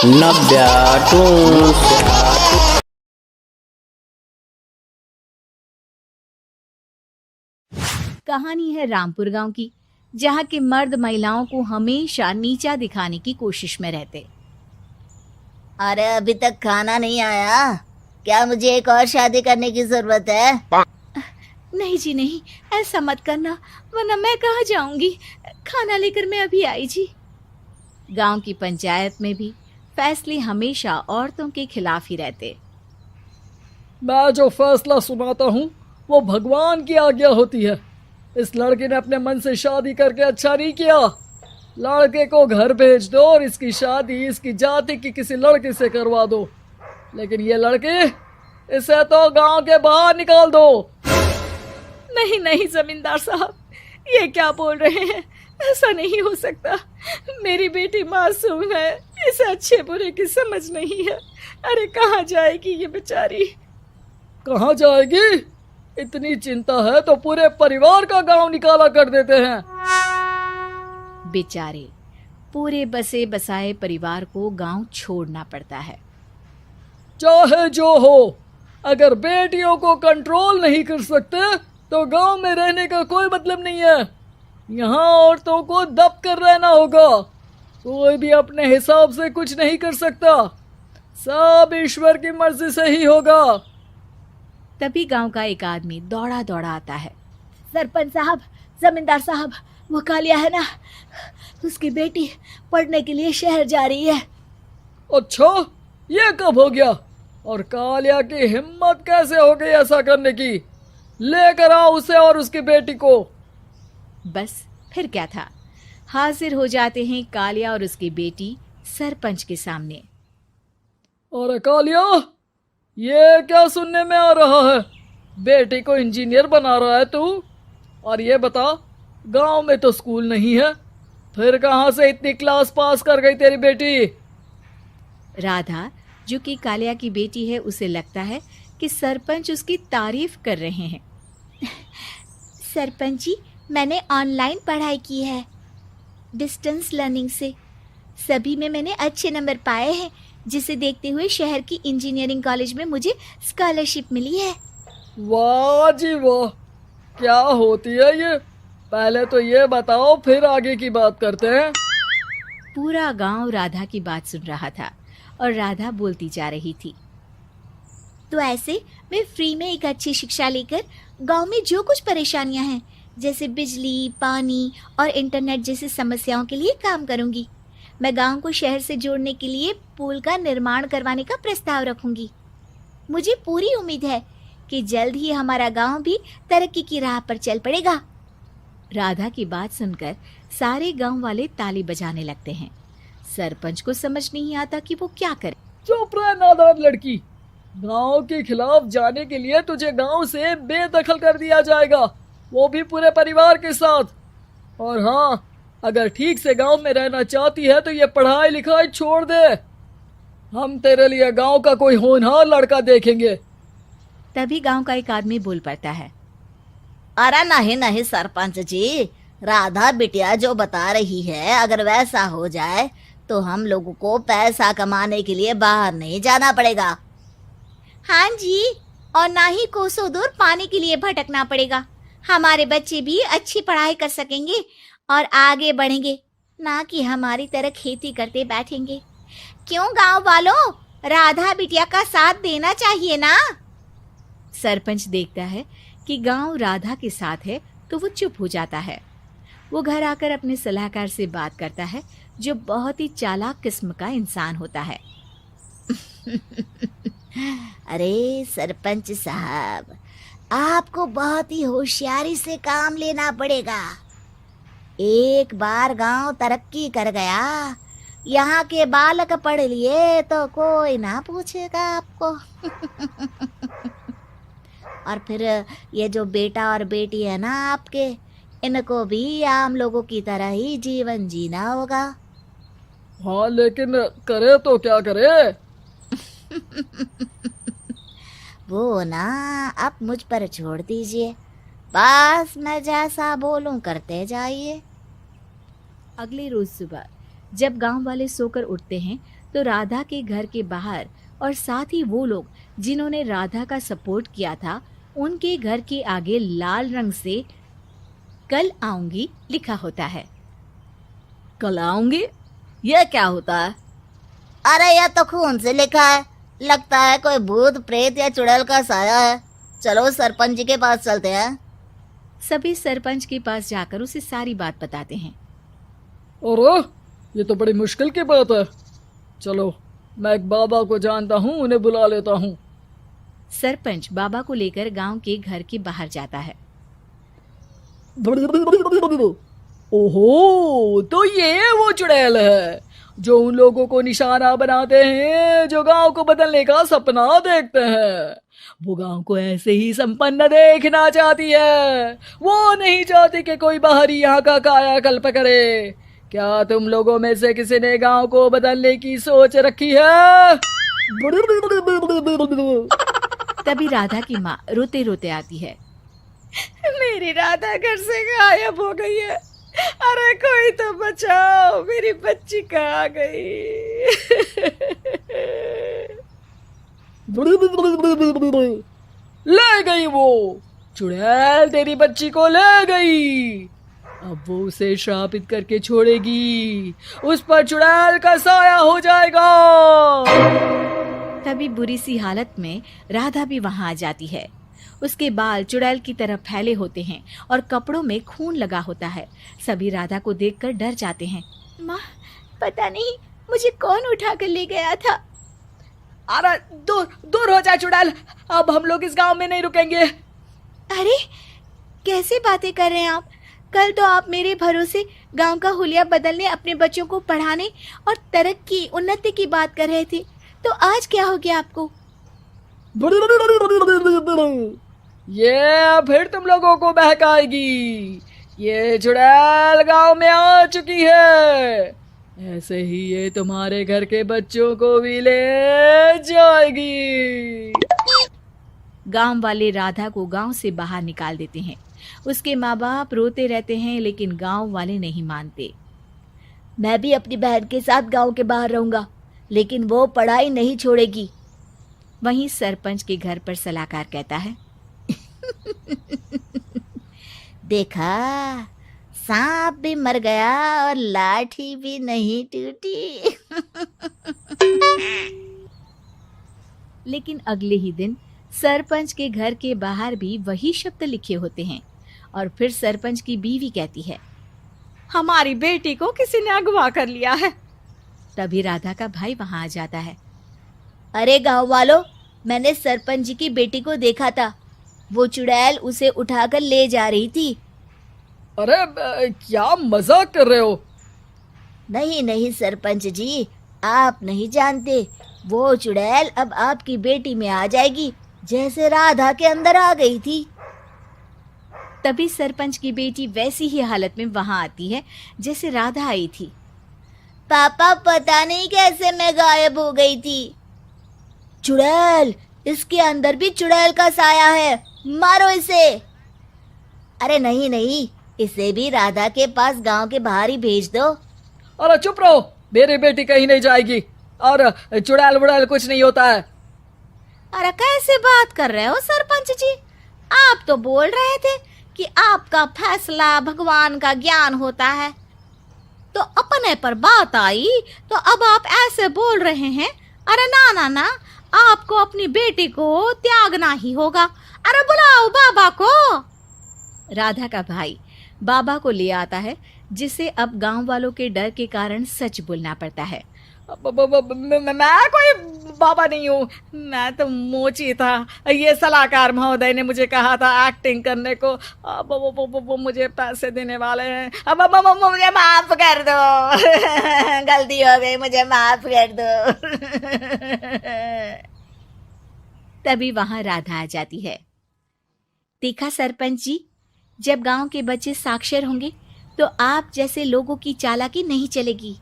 नब्याटू। कहानी है रामपुर गांव की, जहां के मर्द महिलाओं को हमेशा नीचा दिखाने की कोशिश में रहते। अरे अभी तक खाना नहीं आया क्या? मुझे एक और शादी करने की जरूरत है। नहीं जी नहीं, ऐसा मत करना, वरना मैं कहाँ जाऊंगी। खाना लेकर मैं अभी आई जी। गांव की पंचायत में भी फैसले हमेशा औरतों के खिलाफ ही रहते। मैं जो फैसला सुनाता हूँ वो भगवान की आज्ञा होती है। इस लड़के ने अपने मन से शादी करके अच्छा नहीं किया। लड़के को घर भेज दो और इसकी शादी इसकी जाति की किसी लड़के से करवा दो। लेकिन ये लड़की, इसे तो गांव के बाहर निकाल दो। नहीं नहीं जमींदार साहब, ये क्या बोल रहे हैं? ऐसा नहीं हो सकता। मेरी बेटी मासूम है, इसे अच्छे बुरे की समझ नहीं है। अरे कहाँ जाएगी ये बेचारी? कहाँ जाएगी? इतनी चिंता है तो पूरे परिवार का गांव निकाला कर देते हैं। बेचारे पूरे बसे बसाए परिवार को गांव छोड़ना पड़ता है। चाहे जो हो, अगर बेटियों को कंट्रोल नहीं कर सकते तो गांव में रहने का कोई मतलब नहीं है। यहाँ औरतों को दब कर रहना होगा। कोई भी अपने हिसाब से कुछ नहीं कर सकता, सब ईश्वर की मर्जी से ही होगा। तभी गांव का एक आदमी दौड़ा दौड़ा आता है। सरपंच साहब, जमींदार साहब, वो कालिया है ना, उसकी बेटी पढ़ने के लिए शहर जा रही है। अच्छा, ये कब हो गया? और कालिया की हिम्मत कैसे हो गई ऐसा करने की? लेकर आओ उसे और उसकी बेटी को। बस फिर क्या था, हाजिर हो जाते हैं कालिया और उसकी बेटी सरपंच के सामने। और कालिया, ये क्या सुनने में आ रहा है? बेटी को इंजीनियर बना रहा है तू? और ये बता, गांव में तो स्कूल नहीं है, फिर कहां से इतनी क्लास पास कर गई तेरी बेटी? राधा, जो कि कालिया की बेटी है, उसे लगता है कि सरपंच उसकी तारीफ कर रहे हैं। सरपंच जी, मैंने ऑनलाइन पढ़ाई की है, डिस्टेंस लर्निंग से। सभी में मैंने अच्छे नंबर पाए हैं, जिसे देखते हुए शहर की इंजीनियरिंग कॉलेज में मुझे स्कॉलरशिप मिली है। वाह जी वाह, क्या होती है ये? पहले तो ये बताओ, फिर आगे की बात करते हैं। पूरा गांव राधा की बात सुन रहा था और राधा बोलती जा रही थी। तो ऐसे मैं फ्री में एक अच्छी शिक्षा लेकर गांव में जो कुछ परेशानियां हैं, जैसे बिजली, पानी और इंटरनेट जैसी समस्याओं के लिए काम करूंगी। मैं गांव को शहर से जोड़ने के लिए पुल का निर्माण करवाने का प्रस्ताव रखूंगी। मुझे पूरी उम्मीद है कि जल्द ही हमारा गांव भी तरक्की की राह पर चल पड़ेगा। राधा की बात सुनकर सारे गांव वाले ताली बजाने लगते हैं। सरपंच को समझ नहीं आता कि वो क्या करे। चुप रह नादान लड़की, गांव के खिलाफ जाने के लिए तुझे गांव से बेदखल कर दिया जाएगा, वो भी पूरे परिवार के साथ। और हाँ, अगर ठीक से गांव में रहना चाहती है तो ये पढ़ाई लिखाई छोड़ दे। हम तेरे लिए गांव का कोई होनहार लड़का देखेंगे। तभी गांव का एक आदमी बोल पड़ता है। अरे नहीं नहीं सरपंच जी, राधा बिटिया जो बता रही है, अगर वैसा हो जाए तो हम लोगों को पैसा कमाने के लिए बाहर नहीं जाना पड़ेगा। हाँ जी, और ना ही कोसों दूर पानी के लिए भटकना पड़ेगा। हमारे बच्चे भी अच्छी पढ़ाई कर सकेंगे और आगे बढ़ेंगे, ना कि हमारी तरह खेती करते बैठेंगे। क्यों गांव वालों, राधा बिटिया का साथ देना चाहिए ना। सरपंच देखता है कि गांव राधा के साथ है तो वो चुप हो जाता है। वो घर आकर अपने सलाहकार से बात करता है, जो बहुत ही चालाक किस्म का इंसान होता है। अरे सरपंच साहब, आपको बहुत ही होशियारी से काम लेना पड़ेगा। एक बार गांव तरक्की कर गया, यहाँ के बालक पढ़ लिए तो कोई ना पूछेगा आपको। और फिर ये जो बेटा और बेटी है ना आपके, इनको भी आम लोगों की तरह ही जीवन जीना होगा। हाँ, लेकिन करे तो क्या करे? वो ना आप मुझ पर छोड़ दीजिए, बस मैं जैसा बोलूं करते जाइए। अगले रोज सुबह जब गांव वाले सोकर उठते हैं तो राधा के घर के बाहर और साथ ही वो लोग जिन्होंने राधा का सपोर्ट किया था, उनके घर के आगे लाल रंग से कल आऊंगी लिखा होता है। कल आऊंगी? यह क्या होता है? अरे यह तो खून से लिखा है, लगता है कोई भूत प्रेत या चुड़ैल का साया है। चलो सरपंच जी के पास चलते हैं। सभी सरपंच के पास जाकर उसे सारी बात बताते हैं। अरे ये तो बड़ी मुश्किल की बात है। चलो मैं एक बाबा को जानता हूँ, उन्हें बुला लेता हूँ। सरपंच बाबा को लेकर गांव के घर के बाहर जाता है। ओहो, तो ये वो चुड़ैल है जो उन लोगों को निशाना बनाते हैं जो गांव को बदलने का सपना देखते हैं। वो गांव को ऐसे ही संपन्न देखना चाहती है। वो नहीं चाहती कि कोई बाहरी यहाँ का कायाकल्प करे। क्या तुम लोगों में से किसी ने गांव को बदलने की सोच रखी है? तभी राधा की माँ रोते रोते आती है। मेरी राधा घर से गायब हो गई है। अरे कोई तो बचाओ, मेरी बच्ची कहाँ गई? ले गई वो चुड़ैल, तेरी बच्ची को ले गई। अब वो उसे श्रापित करके छोड़ेगी, उस पर चुड़ैल का साया हो जाएगा। तभी बुरी सी हालत में राधा भी वहां आ जाती है। उसके बाल चुड़ैल की तरह फैले होते हैं और कपड़ों में खून लगा होता है। सभी राधा को देखकर डर जाते हैं। माँ, पता नहीं मुझे कौन उठा कर ले गया था। अरे दूर दूर हो जा चुड़ैल, अब हम लोग इस गांव में नहीं रुकेंगे। अरे कैसे बातें कर रहे हैं आप? कल तो आप मेरे भरोसे गांव का हुलिया बदलने, अपने बच्चों को पढ़ाने और तरक्की उन्नति की बात कर रहे थे, तो आज क्या हो गया आपको? ये फिर तुम लोगों को बहकाएगी। ये चुड़ैल गांव में आ चुकी है, ऐसे ही ये तुम्हारे घर के बच्चों को भी ले जाएगी। गांव वाले राधा को गांव से बाहर निकाल देते हैं। उसके माँ बाप रोते रहते हैं, लेकिन गांव वाले नहीं मानते। मैं भी अपनी बहन के साथ गांव के बाहर रहूंगा, लेकिन वो पढ़ाई नहीं छोड़ेगी। वहीं सरपंच के घर पर सलाहकार कहता है। देखा, सांप भी मर गया और लाठी भी नहीं टूटी। लेकिन अगले ही दिन सरपंच के घर के बाहर भी वही शब्द लिखे होते हैं। और फिर सरपंच की बीवी कहती है, हमारी बेटी को किसी ने अगवा कर लिया है। तभी राधा का भाई वहां आ जाता है। अरे गांव वालों, मैंने सरपंच जी की बेटी को देखा था। वो चुड़ैल उसे उठाकर ले जा रही थी। अरे क्या मजाक कर रहे हो? नहीं नहीं सरपंच जी, आप नहीं जानते। वो चुड़ैल अब आपकी बेटी में आ जाएगी, जैसे राधा के अंदर आ गई थी। तभी सरपंच की बेटी वैसी ही हालत में वहां आती है जैसे राधा आई थी। पापा, पता नहीं कैसे मैं गायब हो गई थी। चुड़ैल, इसके अंदर भी चुड़ैल का साया है, मारो इसे। अरे नहीं नहीं, इसे भी राधा के पास गांव के बाहर ही भेज दो। अरे चुप रहो, मेरी बेटी कहीं नहीं जाएगी और चुड़ैल वुड़ैल कुछ नहीं होता है। अरे कैसे बात कर रहे हो सरपंच जी? आप तो बोल रहे थे कि आपका फैसला भगवान का ज्ञान होता है, तो अपने पर बात आई तो अब आप ऐसे बोल रहे हैं। अरे ना ना ना, आपको अपनी बेटी को त्यागना ही होगा। अरे बुलाओ बाबा को। राधा का भाई बाबा को ले आता है, जिसे अब गांव वालों के डर के कारण सच बोलना पड़ता है। मैं कोई बाबा नहीं हूँ, मैं तो मोची था। ये सलाहकार महोदय ने मुझे कहा था एक्टिंग करने को। अब वो मुझे पैसे देने वाले हैं। अब मुझे माफ कर दो। गलती हो गई, मुझे माफ कर दो। तभी वहां राधा आ जाती है। देखा सरपंच जी, जब गांव के बच्चे साक्षर होंगे तो आप जैसे लोगों की चालाकी नहीं चलेगी।